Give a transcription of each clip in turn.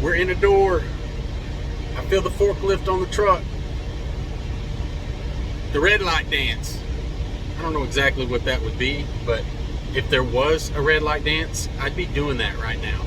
We're in a door. I feel the forklift on the truck. The red light dance. I don't know exactly what that would be, but if there was a red light dance, I'd be doing that right now.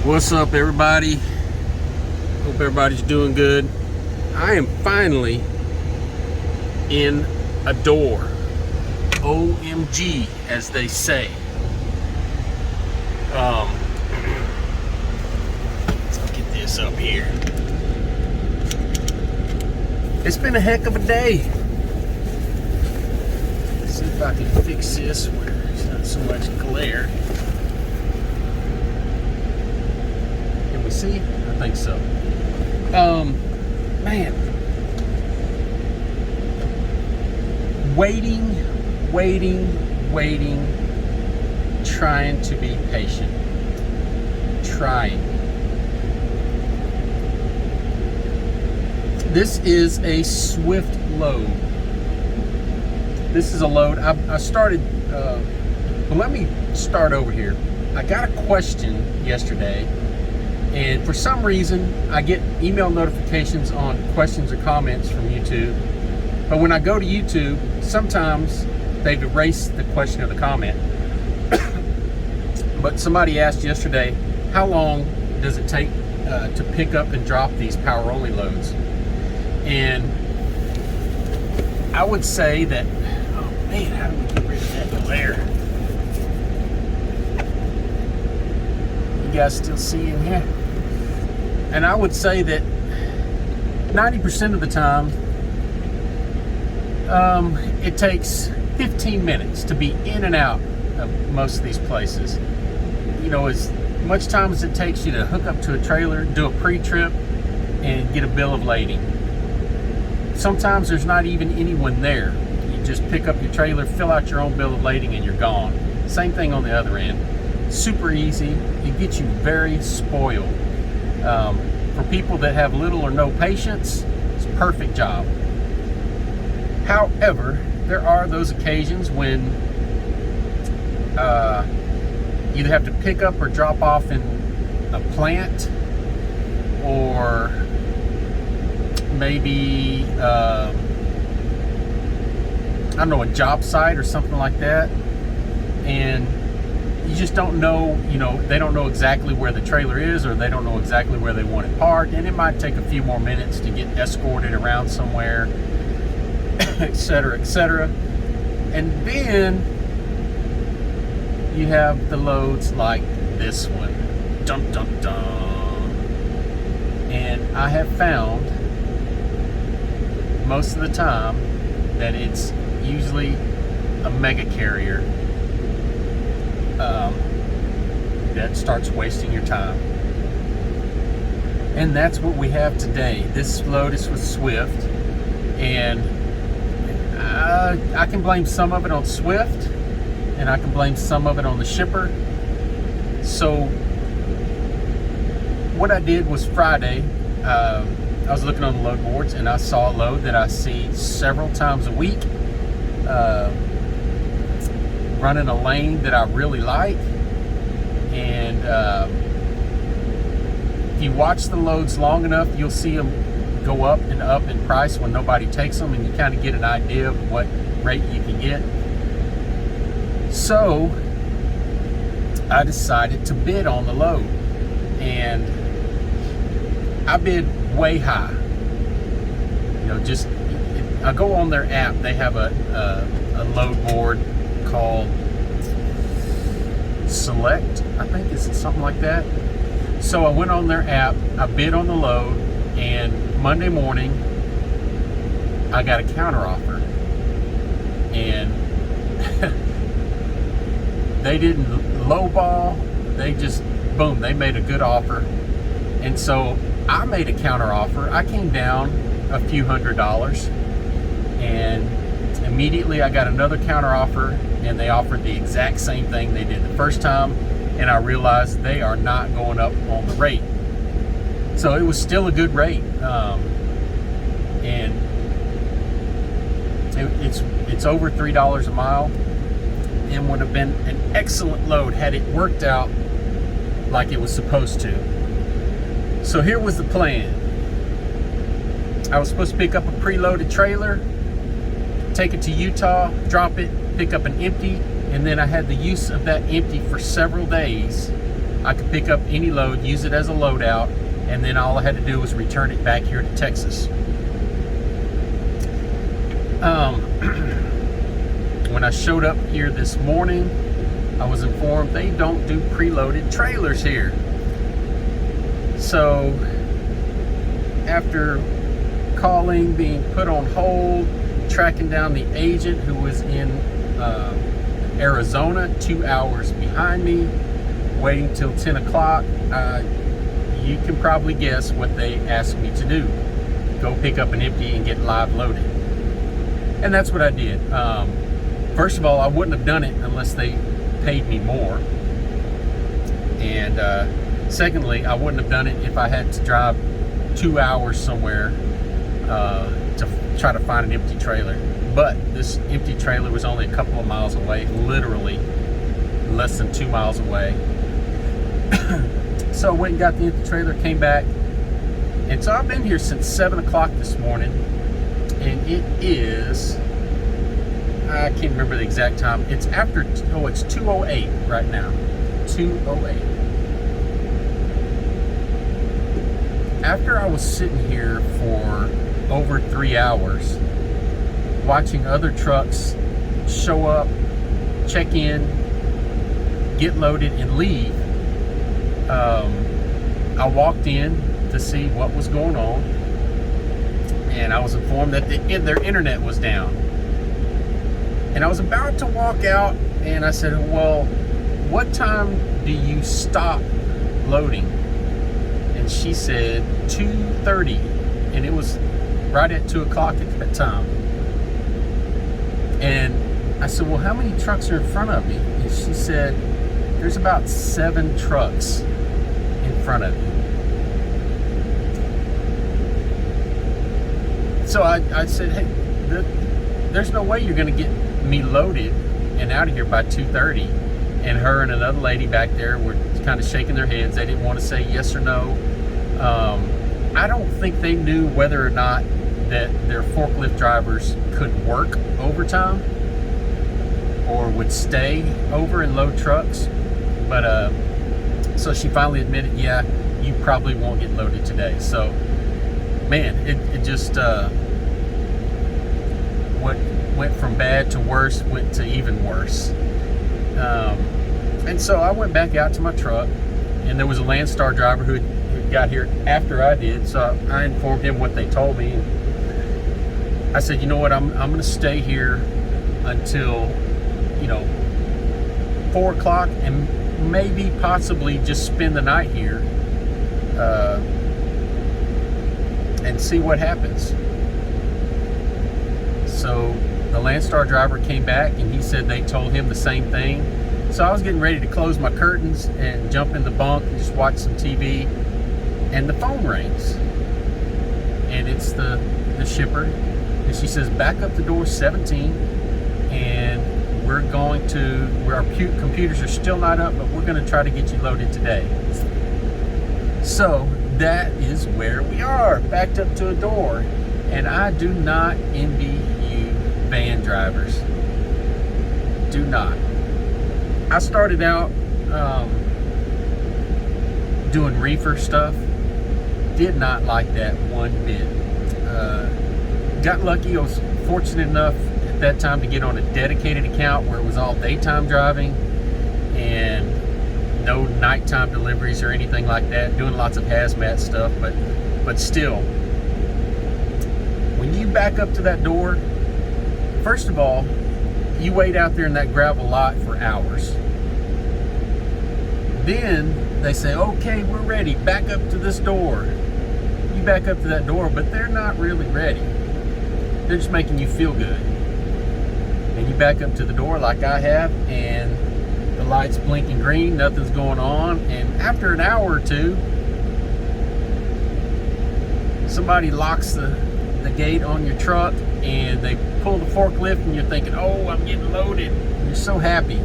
What's up, everybody? Hope everybody's doing good. I am finally in a door. OMG, as they say. Let's get this up here. It's been a heck of a day. Let's see if I can fix this where there's not so much glare. See? I think so. Man. Waiting, trying to be patient. Trying. This is a swift load. This is a load. I started, well, let me start over here. I got a question yesterday. And for some reason, I get email notifications on questions or comments from YouTube. But when I go to YouTube, sometimes they've erased the question or the comment. But somebody asked yesterday, how long does it take to pick up and drop these power-only loads? And I would say that, oh man, how do we get rid of that glare? You guys still see in here? And I would say that 90% of the time, it takes 15 minutes to be in and out of most of these places. You know, as much time as it takes you to hook up to a trailer, do a pre-trip, and get a bill of lading. Sometimes there's not even anyone there. You just pick up your trailer, fill out your own bill of lading, and you're gone. Same thing on the other end. Super easy. It gets you very spoiled. For people that have little or no patience, it's a perfect job. However, there are those occasions when you either have to pick up or drop off in a plant, or maybe I don't know, a job site or something like that, and you just don't know, you know, they don't know exactly where the trailer is, or they don't know exactly where they want it parked, and it might take a few more minutes to get escorted around somewhere, etc., etc. And then you have the loads like this one. Dun dun dun. And I have found most of the time that it's usually a mega carrier that starts wasting your time. And that's what we have today. This load is with Swift, and I can blame some of it on Swift, and I can blame some of it on the shipper. So what I did was Friday, I was looking on the load boards, and I saw a load that I see several times a week, running a lane that I really like. And if you watch the loads long enough, you'll see them go up in price when nobody takes them, and you kind of get an idea of what rate you can get. So I decided to bid on the load, and I bid way high. I go on their app. They have a load board called Select, I think it's something like that. So I went on their app, I bid on the load, and Monday morning I got a counter offer, and they didn't lowball, they just boom, they made a good offer. And so I made a counter offer. I came down a few $100s, and immediately I got another counter offer, and they offered the exact same thing they did the first time, and I realized they are not going up on the rate. So it was still a good rate, and it's over $3 a mile, and would have been an excellent load had it worked out like it was supposed to. So here was the plan. I was supposed to pick up a preloaded trailer, take it to Utah, drop it, pick up an empty, and then I had the use of that empty for several days. I could pick up any load, use it as a loadout, and then all I had to do was return it back here to Texas. When I showed up here this morning, I was informed they don't do preloaded trailers here. So after calling, being put on hold, tracking down the agent who was in Arizona, 2 hours behind me, waiting till 10 o'clock, you can probably guess what they asked me to do. Go pick up an empty and get live loaded. And that's what I did. First of all, I wouldn't have done it unless they paid me more. And secondly, I wouldn't have done it if I had to drive 2 hours somewhere to try to find an empty trailer. But this empty trailer was only a couple of miles away, literally less than 2 miles away. So I went and got the empty trailer, came back, and so I've been here since 7 o'clock this morning, and it is, I can't remember the exact time. It's after, it's 2:08 right now, 2:08. After I was sitting here for over 3 hours, watching other trucks show up, check in, get loaded, and leave, I walked in to see what was going on, and I was informed that their internet was down. And I was about to walk out, and I said, well, what time do you stop loading? And she said 2:30, and it was right at 2 o'clock at that time. And I said, well, how many trucks are in front of me? And she said, there's about 7 trucks in front of you. So I said, hey, there's no way you're going to get me loaded and out of here by 2:30. And her and another lady back there were kind of shaking their heads. They didn't want to say yes or no. I don't think they knew whether or not that their forklift drivers could work overtime or would stay over and load trucks. But so she finally admitted, yeah, you probably won't get loaded today. So man, it just what went from bad to worse went to even worse. And so I went back out to my truck, and there was a Landstar driver who got here after I did, so I informed him what they told me. I said, you know what, I'm going to stay here until 4 o'clock, and maybe possibly just spend the night here and see what happens. So the Landstar driver came back and he said they told him the same thing. So I was getting ready to close my curtains and jump in the bunk and just watch some TV, and the phone rings. And it's the shipper, and she says, back up to door 17, and our computers are still not up, but we're gonna try to get you loaded today. So that is where we are, backed up to a door. And I do not envy you van drivers. Do not. I started out doing reefer stuff. Did not like that one bit. Got lucky. I was fortunate enough at that time to get on a dedicated account where it was all daytime driving and no nighttime deliveries or anything like that. Doing lots of hazmat stuff, but still, when you back up to that door, first of all, you wait out there in that gravel lot for hours. Then they say, okay, we're ready, back up to this door. You back up to that door, but they're not really ready. They're just making you feel good. And you back up to the door like I have, and the light's blinking green, nothing's going on. And after an hour or two, somebody locks the gate on your truck and they pull the forklift, and you're thinking, oh, I'm getting loaded. And you're so happy.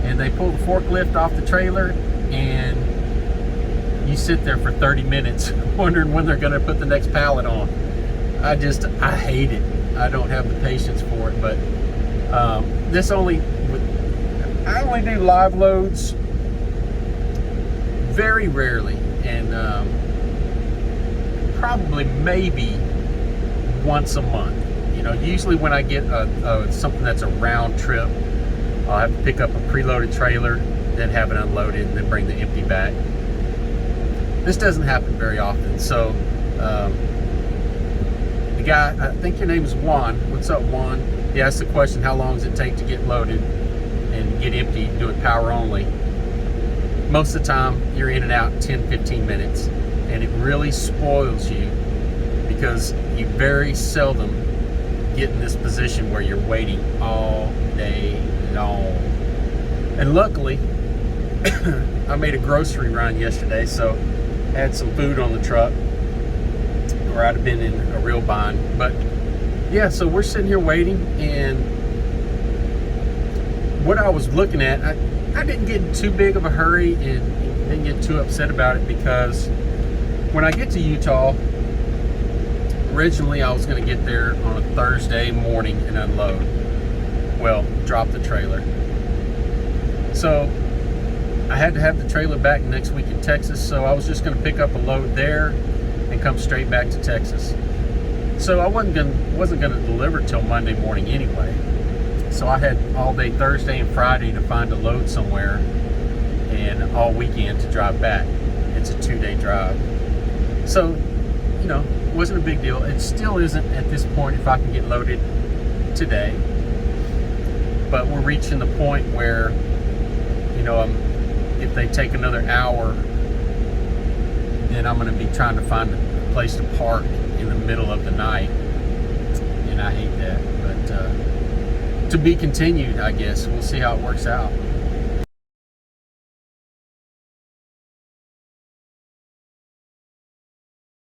And they pull the forklift off the trailer, and you sit there for 30 minutes wondering when they're going to put the next pallet on. I hate it. I don't have the patience for it. But I only do live loads very rarely, and probably maybe once a month. You know, usually when I get something that's a round trip, I'll have to pick up a preloaded trailer, then have it unloaded, and then bring the empty back. This doesn't happen very often. So the guy, I think your name is Juan. What's up, Juan? He asked the question, how long does it take to get loaded and get empty, do it power only? Most of the time, you're in and out in 10-15 minutes. And it really spoils you because you very seldom get in this position where you're waiting all day long. And luckily, I made a grocery run yesterday, so I had some food on the truck, or I'd have been in a real bind. But yeah, so we're sitting here waiting, and what I was looking at, I didn't get in too big of a hurry and didn't get too upset about it, because when I get to Utah, originally I was going to get there on a Thursday morning and unload. Well, drop the trailer. So I had to have the trailer back next week in Texas, so I was just going to pick up a load there and come straight back to Texas. So I wasn't going to deliver till Monday morning anyway. So I had all day Thursday and Friday to find a load somewhere, and all weekend to drive back. It's a 2-day drive. So, you know, it wasn't a big deal. It still isn't at this point if I can get loaded today. But we're reaching the point where, you know, if they take another hour, then I'm going to be trying to find a place to park in the middle of the night. And I hate that. But to be continued, I guess. We'll see how it works out.